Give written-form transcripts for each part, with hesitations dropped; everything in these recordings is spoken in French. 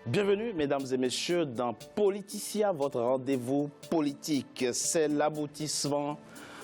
Bienvenue, mesdames et messieurs, dans Politicia, votre rendez-vous politique. C'est l'aboutissement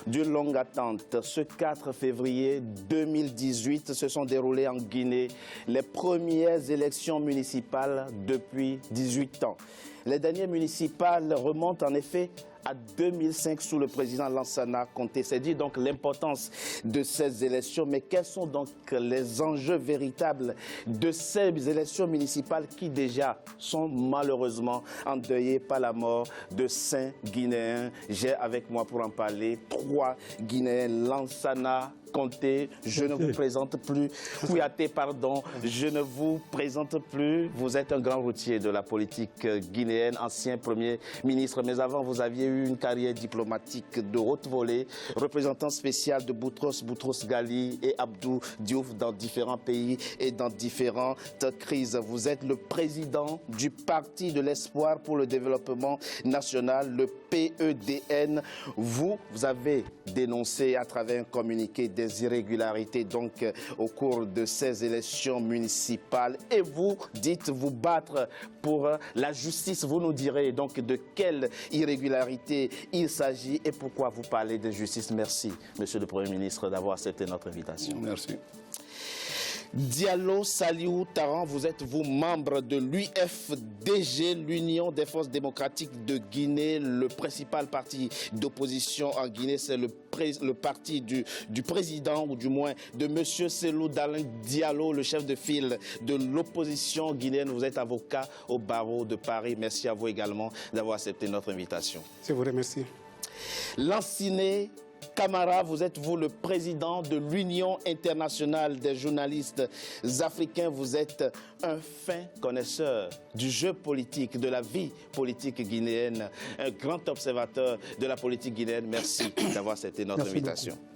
d'une longue attente. Ce 4 février 2018 se sont déroulées en Guinée les premières élections municipales depuis 18 ans. Les dernières municipales remontent en effet à 2005 sous le président Lansana Conté. C'est dire donc l'importance de ces élections. Mais quels sont donc les enjeux véritables de ces élections municipales qui déjà sont malheureusement endeuillées par la mort de 5 Guinéens? J'ai avec moi pour en parler 3 Guinéens. Lansana Conté, je ne vous présente plus. Kouyaté, pardon, je ne vous présente plus. Vous êtes un grand routier de la politique guinéenne, ancien Premier ministre. Mais avant, vous aviez eu une carrière diplomatique de haute volée, représentant spécial de Boutros Ghali et Abdou Diouf dans différents pays et dans différentes crises. Vous êtes le président du Parti de l'Espoir pour le développement national, le PEDN. Vous avez dénoncé à travers un communiqué des irrégularités donc au cours de ces élections municipales et vous dites vous battre pour la justice. Vous nous direz donc de quelle irrégularité il s'agit et pourquoi vous parlez de justice. Merci, Monsieur le Premier ministre, d'avoir accepté notre invitation. Merci. Diallo Saliou Taran, vous êtes vous membre de l'UFDG, l'Union des forces démocratiques de Guinée, le principal parti d'opposition en Guinée. C'est le parti du président, ou du moins de M. Cellou Dalein Diallo, le chef de file de l'opposition guinéenne. Vous êtes avocat au barreau de Paris. Merci à vous également d'avoir accepté notre invitation. Je vous remercie. Lanciné Camara, vous êtes vous le président de l'Union internationale des journalistes africains. Vous êtes un fin connaisseur du jeu politique, de la vie politique guinéenne, un grand observateur de la politique guinéenne. Merci d'avoir accepté notre invitation. Beaucoup.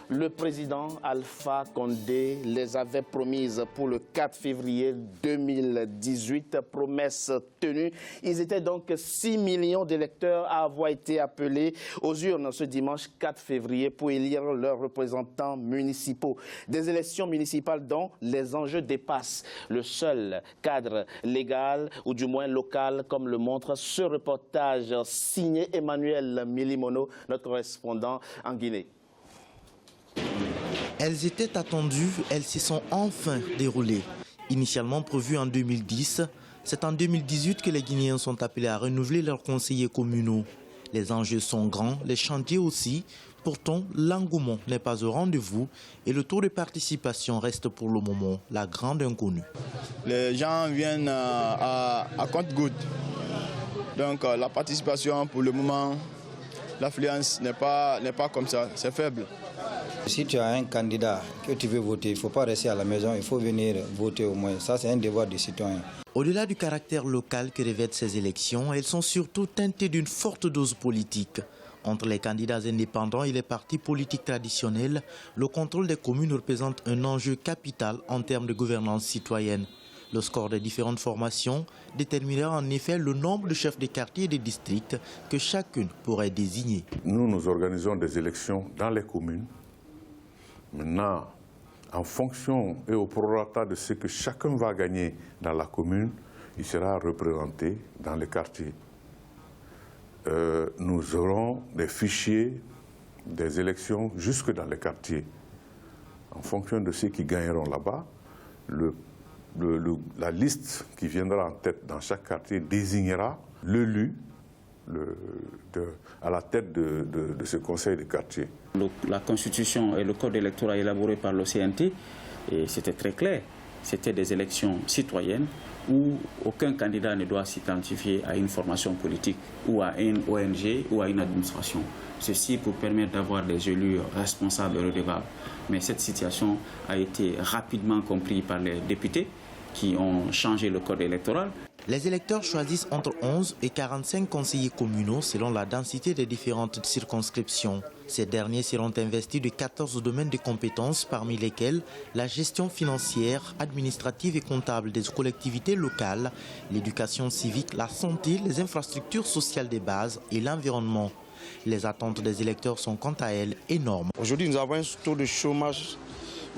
Le président Alpha Condé les avait promises pour le 4 février 2018, promesse tenue. Ils étaient donc 6 millions d'électeurs à avoir été appelés aux urnes ce dimanche 4 février pour élire leurs représentants municipaux. Des élections municipales dont les enjeux dépassent le seul cadre légal ou du moins local, comme le montre ce reportage signé Emmanuel Milimono, notre correspondant en Guinée. Elles étaient attendues, elles s'y sont enfin déroulées. Initialement prévues en 2010, c'est en 2018 que les Guinéens sont appelés à renouveler leurs conseillers communaux. Les enjeux sont grands, les chantiers aussi. Pourtant, l'engouement n'est pas au rendez-vous et le taux de participation reste pour le moment la grande inconnue. Les gens viennent à compte-gouttes. Donc la participation pour le moment, l'affluence n'est pas comme ça, c'est faible. Si tu as un candidat que tu veux voter, il ne faut pas rester à la maison, il faut venir voter au moins. Ça, c'est un devoir du citoyen. Au-delà du caractère local que revêtent ces élections, elles sont surtout teintées d'une forte dose politique. Entre les candidats indépendants et les partis politiques traditionnels, le contrôle des communes représente un enjeu capital en termes de gouvernance citoyenne. Le score des différentes formations déterminera en effet le nombre de chefs de quartier et de districts que chacune pourrait désigner. Nous organisons des élections dans les communes. Maintenant, en fonction et au prorata de ce que chacun va gagner dans la commune, il sera représenté dans les quartiers. Nous aurons des fichiers des élections jusque dans les quartiers. En fonction de ceux qui gagneront là-bas, la liste qui viendra en tête dans chaque quartier désignera l'élu à la tête de ce conseil de quartier. La constitution et le code électoral élaboré par l'OCNT, c'était très clair. C'était des élections citoyennes où aucun candidat ne doit s'identifier à une formation politique ou à une ONG ou à une administration. Ceci pour permettre d'avoir des élus responsables et redevables. Mais cette situation a été rapidement comprise par les députés qui ont changé le code électoral. Les électeurs choisissent entre 11 et 45 conseillers communaux selon la densité des différentes circonscriptions. Ces derniers seront investis de 14 domaines de compétences, parmi lesquels la gestion financière, administrative et comptable des collectivités locales, l'éducation civique, la santé, les infrastructures sociales de base et l'environnement. Les attentes des électeurs sont quant à elles énormes. Aujourd'hui, nous avons un taux de chômage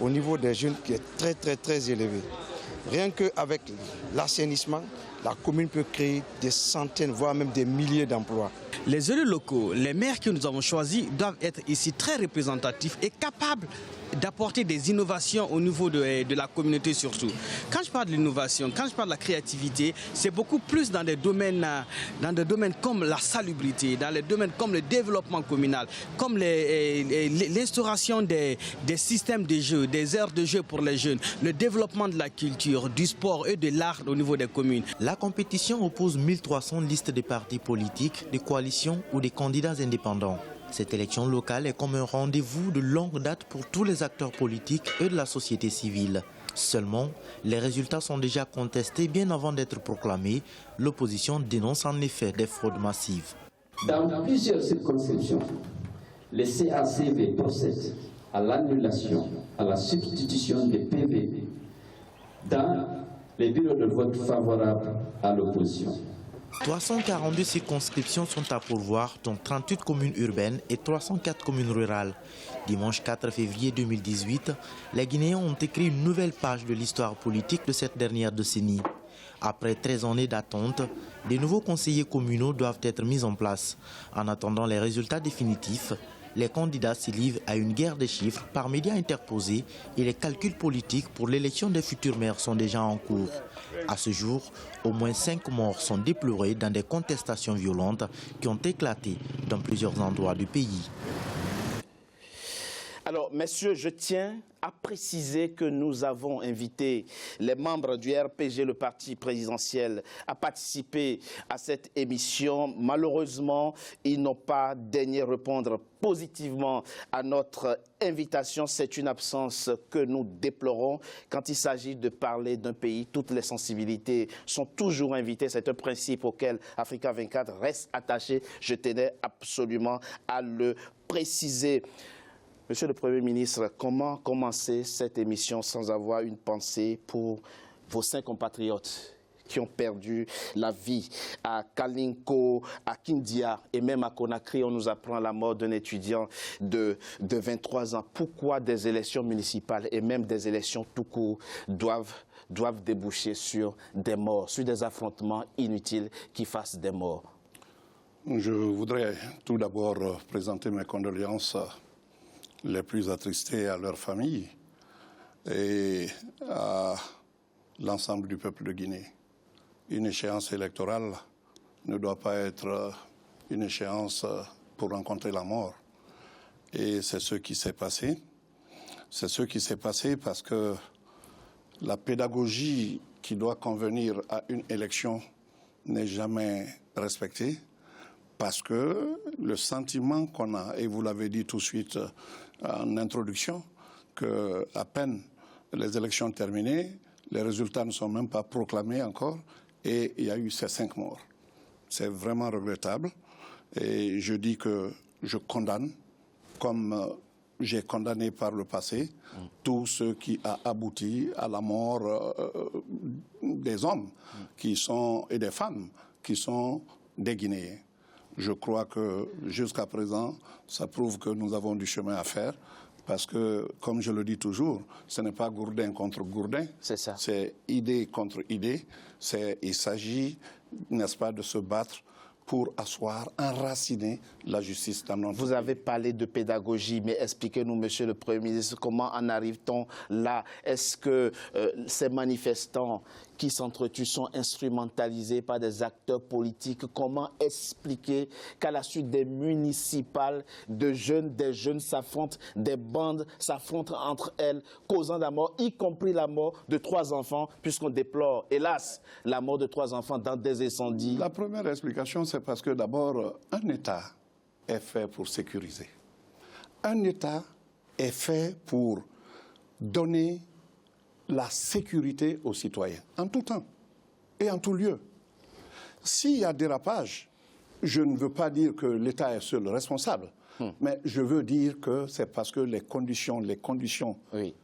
au niveau des jeunes qui est très élevé. Rien qu'avec l'assainissement, la commune peut créer des centaines, voire même des milliers d'emplois. Les élus locaux, les maires que nous avons choisis doivent être ici très représentatifs et capables d'apporter des innovations au niveau de la communauté surtout. Quand je parle de l'innovation, quand je parle de la créativité, c'est beaucoup plus dans des domaines comme la salubrité, dans les domaines comme le développement communal, comme l'instauration des systèmes de jeu, des aires de jeu pour les jeunes, le développement de la culture, du sport et de l'art au niveau des communes. La compétition oppose 1300 listes de partis politiques, de coalitions ou des candidats indépendants. Cette élection locale est comme un rendez-vous de longue date pour tous les acteurs politiques et de la société civile. Seulement, les résultats sont déjà contestés bien avant d'être proclamés. L'opposition dénonce en effet des fraudes massives. Dans plusieurs circonscriptions, le CACV procède à l'annulation, à la substitution des PV dans les bureaux de vote favorables à l'opposition. 342 circonscriptions sont à pourvoir, dont 38 communes urbaines et 304 communes rurales. Dimanche 4 février 2018, les Guinéens ont écrit une nouvelle page de l'histoire politique de cette dernière décennie. Après 13 années d'attente, des nouveaux conseillers communaux doivent être mis en place. En attendant les résultats définitifs, les candidats s'y livrent à une guerre des chiffres par médias interposés et les calculs politiques pour l'élection des futurs maires sont déjà en cours. À ce jour, au moins 5 morts sont déplorés dans des contestations violentes qui ont éclaté dans plusieurs endroits du pays. Alors, messieurs, je tiens à préciser que nous avons invité les membres du RPG, le parti présidentiel, à participer à cette émission. Malheureusement, ils n'ont pas daigné répondre positivement à notre invitation. C'est une absence que nous déplorons. Quand il s'agit de parler d'un pays, toutes les sensibilités sont toujours invitées. C'est un principe auquel Africa 24 reste attaché. Je tenais absolument à le préciser. Monsieur le Premier ministre, comment commencer cette émission sans avoir une pensée pour vos 5 compatriotes qui ont perdu la vie à Kalinko, à Kindia et même à Conakry? On nous apprend la mort d'un étudiant de 23 ans. Pourquoi des élections municipales et même des élections tout court doivent déboucher sur des morts, sur des affrontements inutiles qui fassent des morts? Je voudrais tout d'abord présenter mes condoléances les plus attristées à leurs familles et à l'ensemble du peuple de Guinée. Une échéance électorale ne doit pas être une échéance pour rencontrer la mort. Et c'est ce qui s'est passé. C'est ce qui s'est passé parce que la pédagogie qui doit convenir à une élection n'est jamais respectée. Parce que le sentiment qu'on a, et vous l'avez dit tout de suite en introduction, qu'à peine les élections terminées, les résultats ne sont même pas proclamés encore et il y a eu ces 5 morts. C'est vraiment regrettable et je dis que je condamne, comme j'ai condamné par le passé, tout ce qui a abouti à la mort des hommes et des femmes qui sont des Guinéens. Je crois que jusqu'à présent, ça prouve que nous avons du chemin à faire parce que, comme je le dis toujours, ce n'est pas Gourdin contre Gourdin. C'est ça. C'est idée contre idée. Il s'agit, n'est-ce pas, de se battre pour asseoir, enraciner la justice dans notre pays. Vous avez parlé de pédagogie, mais expliquez-nous, monsieur le Premier ministre, comment en arrive-t-on là? Est-ce que ces manifestants qui s'entretuent sont instrumentalisés par des acteurs politiques? Comment expliquer qu'à la suite des municipales, des jeunes s'affrontent, des bandes s'affrontent entre elles, causant la mort, y compris la mort de 3 enfants, puisqu'on déplore, hélas, la mort de 3 enfants dans des incendies? La première explication, c'est parce que d'abord, un État est fait pour sécuriser. Un État est fait pour donner la sécurité aux citoyens, en tout temps et en tout lieu. S'il y a dérapage, je ne veux pas dire que l'État est seul responsable, mais je veux dire que c'est parce que les conditions oui,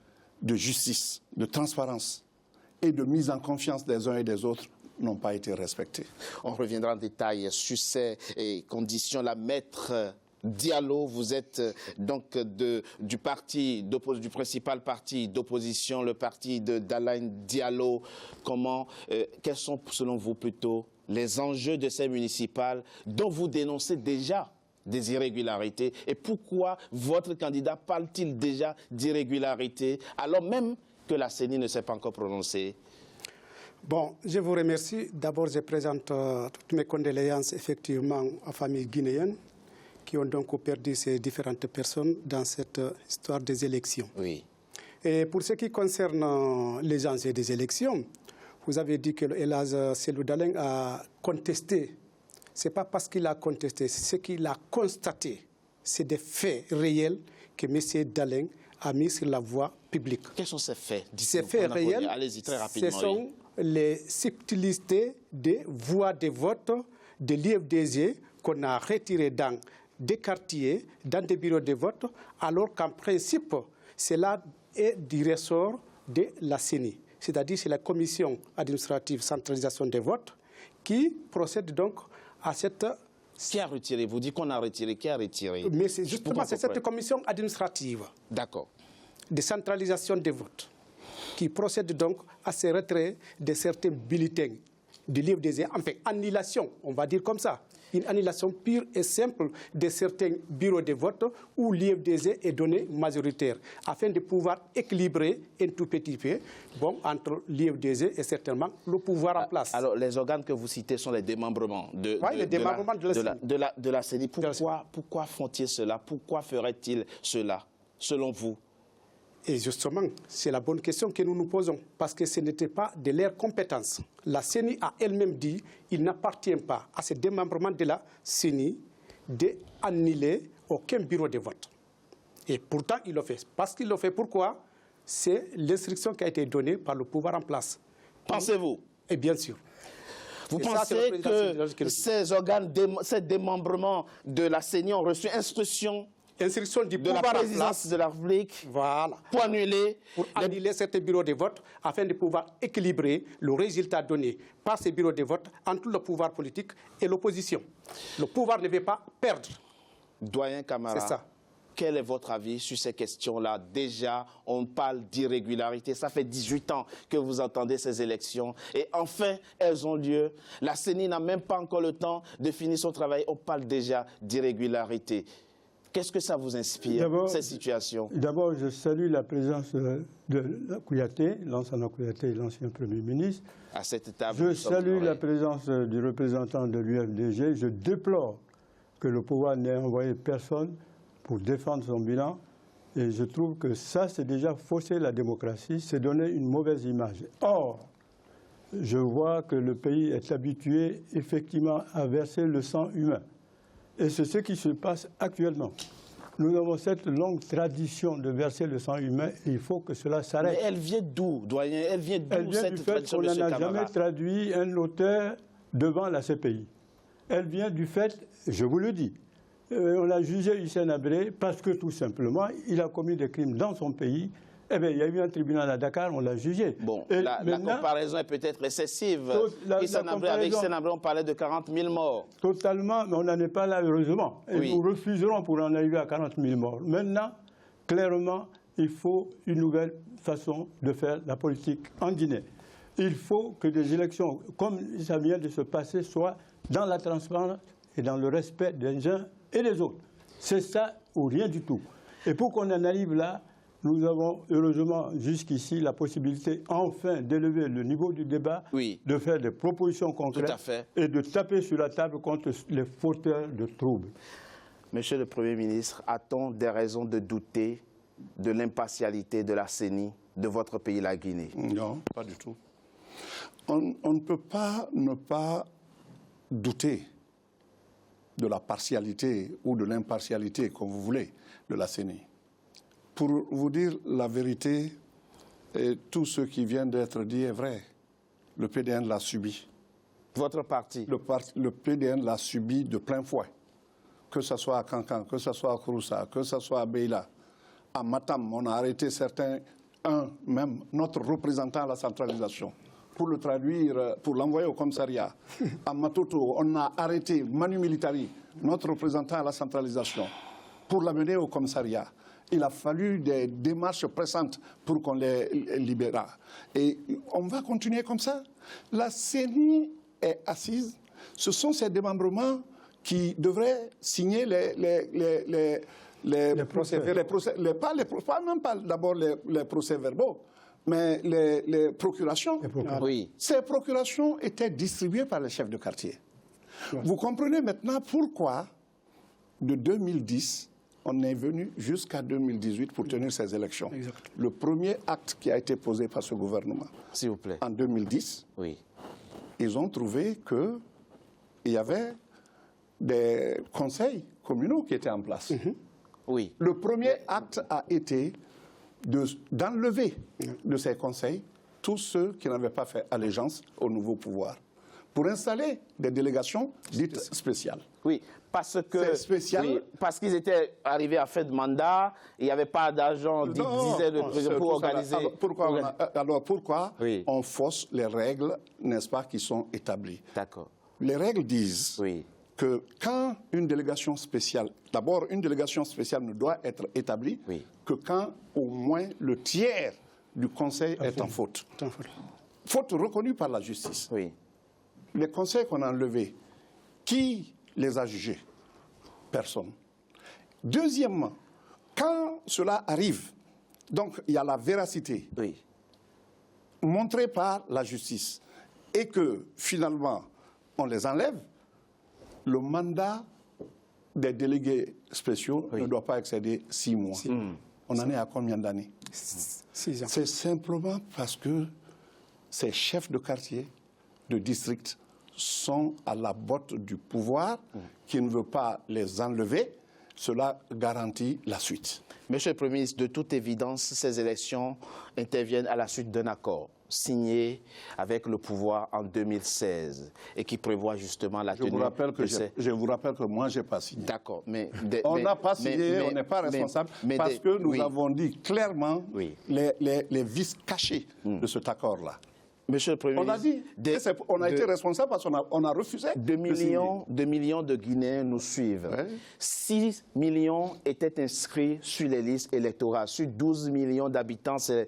de justice, de transparence et de mise en confiance des uns et des autres n'ont pas été respectées. On reviendra en détail sur ces conditions. La maître Diallo, vous êtes donc du principal parti d'opposition, le parti d'Alain Diallo. Quels sont selon vous plutôt les enjeux de ces municipales dont vous dénoncez déjà des irrégularités et pourquoi votre candidat parle-t-il déjà d'irrégularités alors même que la CENI ne s'est pas encore prononcée? Bon, je vous remercie. D'abord, je présente toutes mes condoléances effectivement aux familles guinéennes qui ont donc perdu ces différentes personnes dans cette histoire des élections. Oui. Et pour ce qui concerne les enjeux des élections, vous avez dit que Elhadj Cellou Dalein a contesté. Ce n'est pas parce qu'il a contesté, c'est ce qu'il a constaté. C'est des faits réels que M. Dalein a mis sur la voie publique. Quels sont ces faits? Ces faits réels, allez-y très rapidement. Ce sont les subtilités des voix de vote de l'IFDG qu'on a retirées dans des quartiers, dans des bureaux de vote, alors qu'en principe, cela est du ressort de la CENI. C'est-à-dire c'est la commission administrative centralisation des votes qui procède donc à cette... Qui a retiré? Vous dites qu'on a retiré. Qui a retiré? Mais c'est justement cette commission administrative. D'accord. De centralisation des votes qui procède donc à ce retrait de certains bulletins de l'IFDG. Enfin, annulation, on va dire comme ça. Une annulation pure et simple de certains bureaux de vote où l'IFDG est donné majoritaire, afin de pouvoir équilibrer un tout petit peu entre l'IFDG et certainement le pouvoir en place. Alors, les organes que vous citez sont les démembrements de la CENI. Pourquoi font-ils cela? Pourquoi feraient-ils cela, selon vous? Et justement, c'est la bonne question que nous nous posons, parce que ce n'était pas de leur compétence. La CENI a elle-même dit qu'il n'appartient pas à ce démembrement de la CENI d'annuler aucun bureau de vote. Et pourtant, il le fait. Parce qu'il le fait, pourquoi? C'est l'instruction qui a été donnée par le pouvoir en place. Pensez-vous? Et bien sûr. Vous pensez que ces organes, ces démembrements de la CENI ont reçu instruction du de la présidence de la République, voilà, pour annuler certains bureaux de vote afin de pouvoir équilibrer le résultat donné par ces bureaux de vote entre le pouvoir politique et l'opposition. Le pouvoir ne veut pas perdre. Doyen Camara, c'est ça. Quel est votre avis sur ces questions-là? Déjà, on parle d'irrégularité. Ça fait 18 ans que vous entendez ces élections. Et enfin, elles ont lieu. La CENI n'a même pas encore le temps de finir son travail. On parle déjà d'irrégularité. Qu'est-ce que ça vous inspire, cette situation? D'abord, je salue la présence de Kouyaté, l'ancien Kouyaté, l'ancien Premier ministre. À cette table, je salue la présence du représentant de l'UFDG. Je déplore que le pouvoir n'ait envoyé personne pour défendre son bilan. Et je trouve que ça, c'est déjà fausser la démocratie, c'est donner une mauvaise image. Or, je vois que le pays est habitué effectivement à verser le sang humain. Et c'est ce qui se passe actuellement. Nous avons cette longue tradition de verser le sang humain et il faut que cela s'arrête. Mais elle vient d'où, doyen? Elle vient d'où, cette tradition, M. Camara? Elle vient du fait qu'on n'a jamais traduit un auteur devant la CPI. Elle vient du fait, je vous le dis, on a jugé Hissène Habré parce que tout simplement, il a commis des crimes dans son pays. Eh bien, il y a eu un tribunal à Dakar, on l'a jugé. Bon, la comparaison est peut-être excessive. Avec Hissène Habré, on parlait de 40 000 morts. Totalement, mais on n'en est pas là, heureusement. Et nous refuserons pour en arriver à 40 000 morts. Maintenant, clairement, il faut une nouvelle façon de faire la politique en Guinée. Il faut que des élections, comme ça vient de se passer, soient dans la transparence et dans le respect des uns et des autres. C'est ça ou rien du tout. Et pour qu'on en arrive là, nous avons heureusement jusqu'ici la possibilité enfin d'élever le niveau du débat, de faire des propositions concrètes et de taper sur la table contre les fauteurs de troubles. Monsieur le Premier ministre, a-t-on des raisons de douter de l'impartialité de la CENI de votre pays, la Guinée? Non, pas du tout. On ne peut pas ne pas douter de la partialité ou de l'impartialité, comme vous voulez, de la CENI. Pour vous dire la vérité, tout ce qui vient d'être dit est vrai. Le PDN l'a subi. Votre parti? Le PDN l'a subi de plein fouet. Que ce soit à Kankan, que ce soit à Kouroussa, que ce soit à Beila. À Matam, on a arrêté certains, même notre représentant à la centralisation. pour le traduire, pour l'envoyer au commissariat, à Matoto, on a arrêté Manu Militari, notre représentant à la centralisation, pour l'amener au commissariat. Il a fallu des démarches pressantes pour qu'on les libère. Et on va continuer comme ça. La CENI est assise. Ce sont ces démembrements qui devraient signer pas d'abord les procès-verbaux, mais les procurations. Oui. Ces procurations étaient distribuées par les chefs de quartier. Oui. Vous comprenez maintenant pourquoi, de 2010, on est venu jusqu'à 2018 pour tenir ces élections. Exactement. Le premier acte qui a été posé par ce gouvernement, s'il vous plaît, en 2010, oui, ils ont trouvé qu'il y avait des conseils communaux qui étaient en place. Oui. Le premier acte a été d'enlever de ces conseils tous ceux qui n'avaient pas fait allégeance au nouveau pouvoir, pour installer des délégations dites spéciales. Oui, parce qu'ils étaient arrivés à fin de mandat, il n'y avait pas d'argent, disait le président, pour organiser. Alors pourquoi on fausse les règles, n'est-ce pas, qui sont établies? D'accord. Les règles disent que quand une délégation spéciale, d'abord une délégation spéciale ne doit être établie que quand au moins le tiers du conseil est en faute. Faute reconnue par la justice. Oui. Les conseils qu'on a enlevés, qui les a jugés? Personne. Deuxièmement, quand cela arrive, donc il y a la véracité montrée par la justice et que finalement on les enlève, le mandat des délégués spéciaux ne doit pas excéder 6 mois. On en est à combien d'années? 6 ans. C'est simplement parce que ces chefs de quartier, de district, sont à la botte du pouvoir qui ne veut pas les enlever. Cela garantit la suite. Monsieur le Premier ministre, de toute évidence, ces élections interviennent à la suite d'un accord signé avec le pouvoir en 2016 et qui prévoit justement la tenue. Je vous rappelle que moi, je n'ai pas signé. D'accord. On n'a pas signé, on n'est pas responsable parce que nous avons dit clairement les vices cachés de cet accord-là. Monsieur le Premier ministre, on a été responsable parce qu'on a refusé. 2 millions de Guinéens nous suivent. 6 millions étaient inscrits sur les listes électorales. Sur 12 millions d'habitants, c'est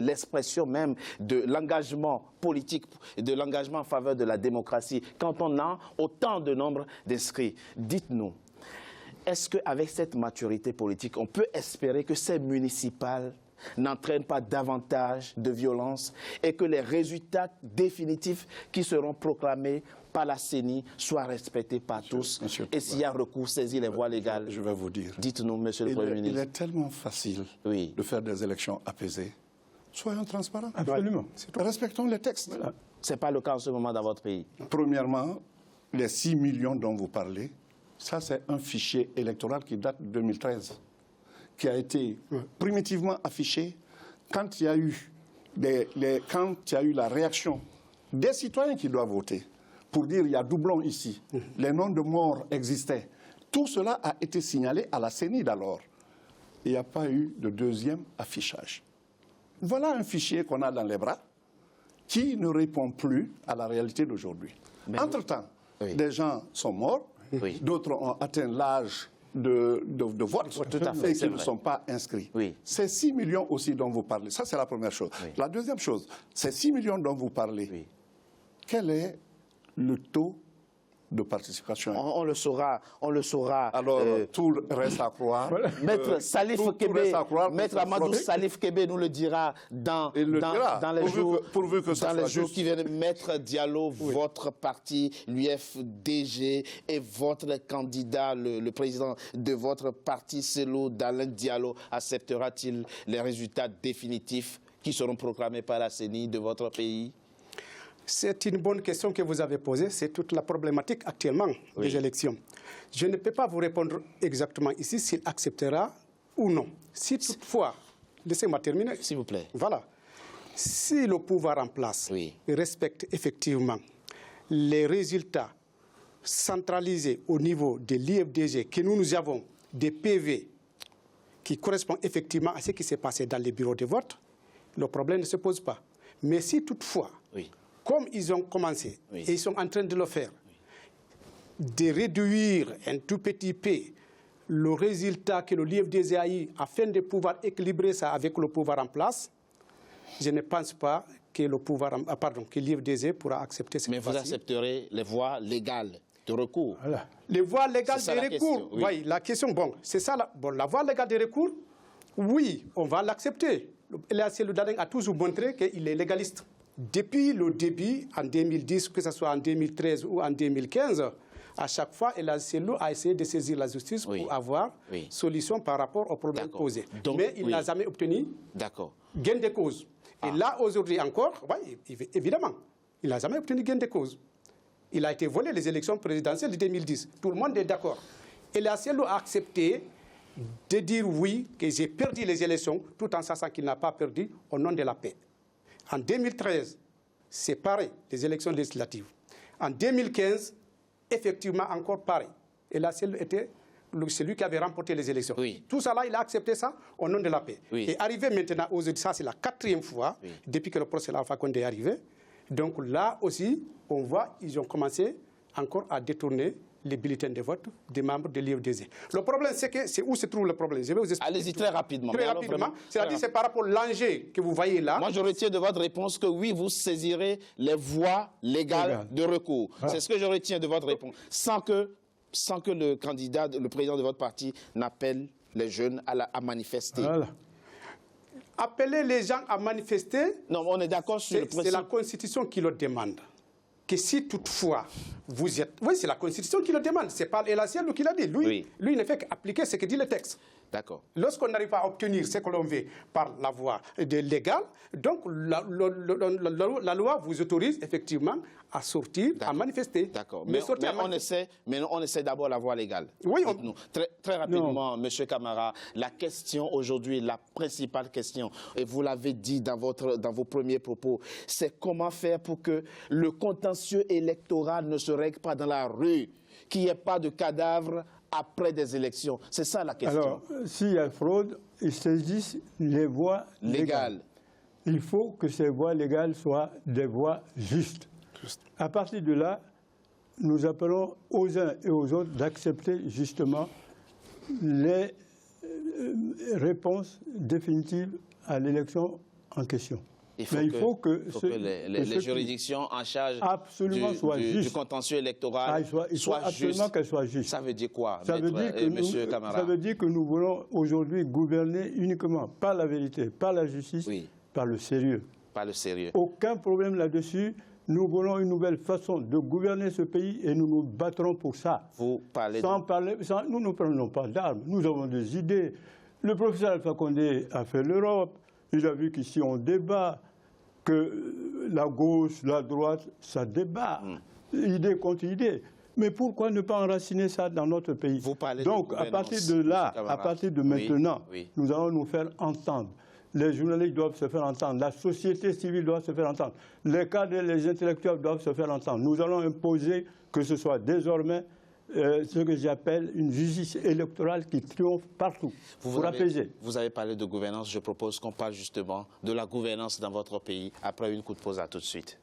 l'expression même de l'engagement politique, de l'engagement en faveur de la démocratie. Quand on a autant de nombre d'inscrits, dites-nous, est-ce qu'avec cette maturité politique, on peut espérer que ces municipales n'entraîne pas davantage de violence et que les résultats définitifs qui seront proclamés par la CENI soient respectés par tous. Et s'il y a recours, saisir les voies légales. Je vais vous dire. Dites-nous, monsieur le Premier ministre. Il est tellement facile de faire des élections apaisées. Soyons transparents. Absolument. Respectons les textes. Voilà. Ce n'est pas le cas en ce moment dans votre pays. Premièrement, les 6 millions dont vous parlez, ça c'est un fichier électoral qui date de 2013. Qui a été primitivement affiché quand il y a eu, la réaction des citoyens qui doivent voter pour dire il y a doublon ici, les noms de morts existaient. Tout cela a été signalé à la CENI d'alors. Il n'y a pas eu de deuxième affichage. Voilà un fichier qu'on a dans les bras qui ne répond plus à la réalité d'aujourd'hui. Entre-temps, des gens sont morts, d'autres ont atteint l'âge de vote et qui ne sont pas inscrits. Ces 6 millions aussi dont vous parlez, ça c'est la première chose. La deuxième chose, ces 6 millions dont vous parlez, quel est le taux de participation? On le saura. Alors, tout reste à croire. Maître Salif Kébé, Maître Amadou Salif Kébé nous le dira dans les jours qui viennent. Maître Diallo, votre parti, l'UFDG, et votre candidat, le président de votre parti, Cellou Dalein Diallo, acceptera-t-il les résultats définitifs qui seront proclamés par la CENI de votre pays? C'est une bonne question que vous avez posée. C'est toute la problématique actuellement des élections. Je ne peux pas vous répondre exactement ici s'il acceptera ou non. Si toutefois, laissez-moi terminer. S'il vous plaît. Voilà. Si le pouvoir en place respecte effectivement les résultats centralisés au niveau de l'IFDG, que nous avons des PV qui correspondent effectivement à ce qui s'est passé dans les bureaux de vote, le problème ne se pose pas. Mais si toutefois comme ils ont commencé, et ils sont en train de le faire, de réduire un tout petit peu le résultat que le l'IFDZ a eu afin de pouvoir équilibrer ça avec le pouvoir en place, je ne pense pas que que l'IFDZ pourra accepter cette Mais vous accepterez les voies légales de recours. Voilà. Les voies légales de recours, oui, la question, bon, c'est ça, la voie légale de recours, oui, on va l'accepter. Le Dadeng a toujours montré qu'il est légaliste. Depuis le début, en 2010, que ce soit en 2013 ou en 2015, à chaque fois, LACLU a essayé de saisir la justice pour avoir solution par rapport aux problèmes posés. Mais il n'a jamais obtenu gain de cause. Et là, aujourd'hui encore, évidemment, il n'a jamais obtenu gain de cause. Il a été volé les élections présidentielles de 2010. Tout le monde est d'accord. Et LACLU a accepté de dire oui, que j'ai perdu les élections, tout en sachant qu'il n'a pas perdu au nom de la paix. En 2013, c'est pareil, les élections législatives. En 2015, effectivement, encore pareil. Et là, c'est lui qui avait remporté les élections. Tout ça là, il a accepté ça au nom de la paix. Et arrivé maintenant, aujourd'hui, ça c'est la 4e fois depuis que le procès Alpha Condé est arrivé. Donc là aussi, on voit, ils ont commencé encore à détourner les bulletins de vote des membres de l'IFDZ. Le problème, c'est que c'est où se trouve le problème. Je vais vous expliquer. Allez-y très rapidement. Très rapidement. C'est-à-dire c'est par rapport à l'enjeu que vous voyez là. Moi, je retiens de votre réponse que oui, vous saisirez les voies légales de recours. C'est ce que je retiens de votre réponse. Sans que le candidat, le président de votre parti, n'appelle les jeunes à manifester. Voilà. Appeler les gens à manifester, non, on est d'accord sur le principe. C'est la Constitution qui le demande. Que si toutefois vous êtes... Oui, c'est la Constitution qui le demande. Ce n'est pas LACLU qui l'a dit. Lui, il ne fait qu'appliquer ce que dit le texte. D'accord. Lorsqu'on n'arrive pas à obtenir ce que l'on veut par la voie légale, donc la loi vous autorise effectivement à sortir, à manifester. D'accord. Mais on essaie d'abord la voie légale. Oui. Très rapidement, M. Camara, la question aujourd'hui, la principale question, et vous l'avez dit dans vos premiers propos, c'est comment faire pour que le contentieux électoral ne se règle pas dans la rue, qu'il n'y ait pas de cadavres après des élections. C'est ça la question. Alors, s'il y a fraude, ils saisissent les voies légales. Il faut que ces voies légales soient des voies justes. À partir de là, nous appelons aux uns et aux autres d'accepter justement les réponses définitives à l'élection en question. Il faut que les juridictions en charge du contentieux électoral soient absolument qu'elles soient justes. Ça veut dire quoi, ça veut dire que nous voulons aujourd'hui gouverner uniquement par la vérité, par la justice, par le sérieux. Par le sérieux. Aucun problème là-dessus. Nous voulons une nouvelle façon de gouverner ce pays et nous nous battrons pour ça. Vous parlez nous ne prenons pas d'armes, nous avons des idées. Le professeur Alpha Condé a fait l'Europe. Il a vu qu'ici on débat, que la gauche, la droite, ça débat, idée contre idée. Mais pourquoi ne pas enraciner ça dans notre pays? Donc, à partir de là, à partir de maintenant, nous allons nous faire entendre. Les journalistes doivent se faire entendre, la société civile doit se faire entendre, les cadres et les intellectuels doivent se faire entendre. Nous allons imposer que ce soit désormais ce que j'appelle une justice électorale qui triomphe partout, pour apaiser. Vous avez parlé de gouvernance, je propose qu'on parle justement de la gouvernance dans votre pays après une coup de pause. À tout de suite.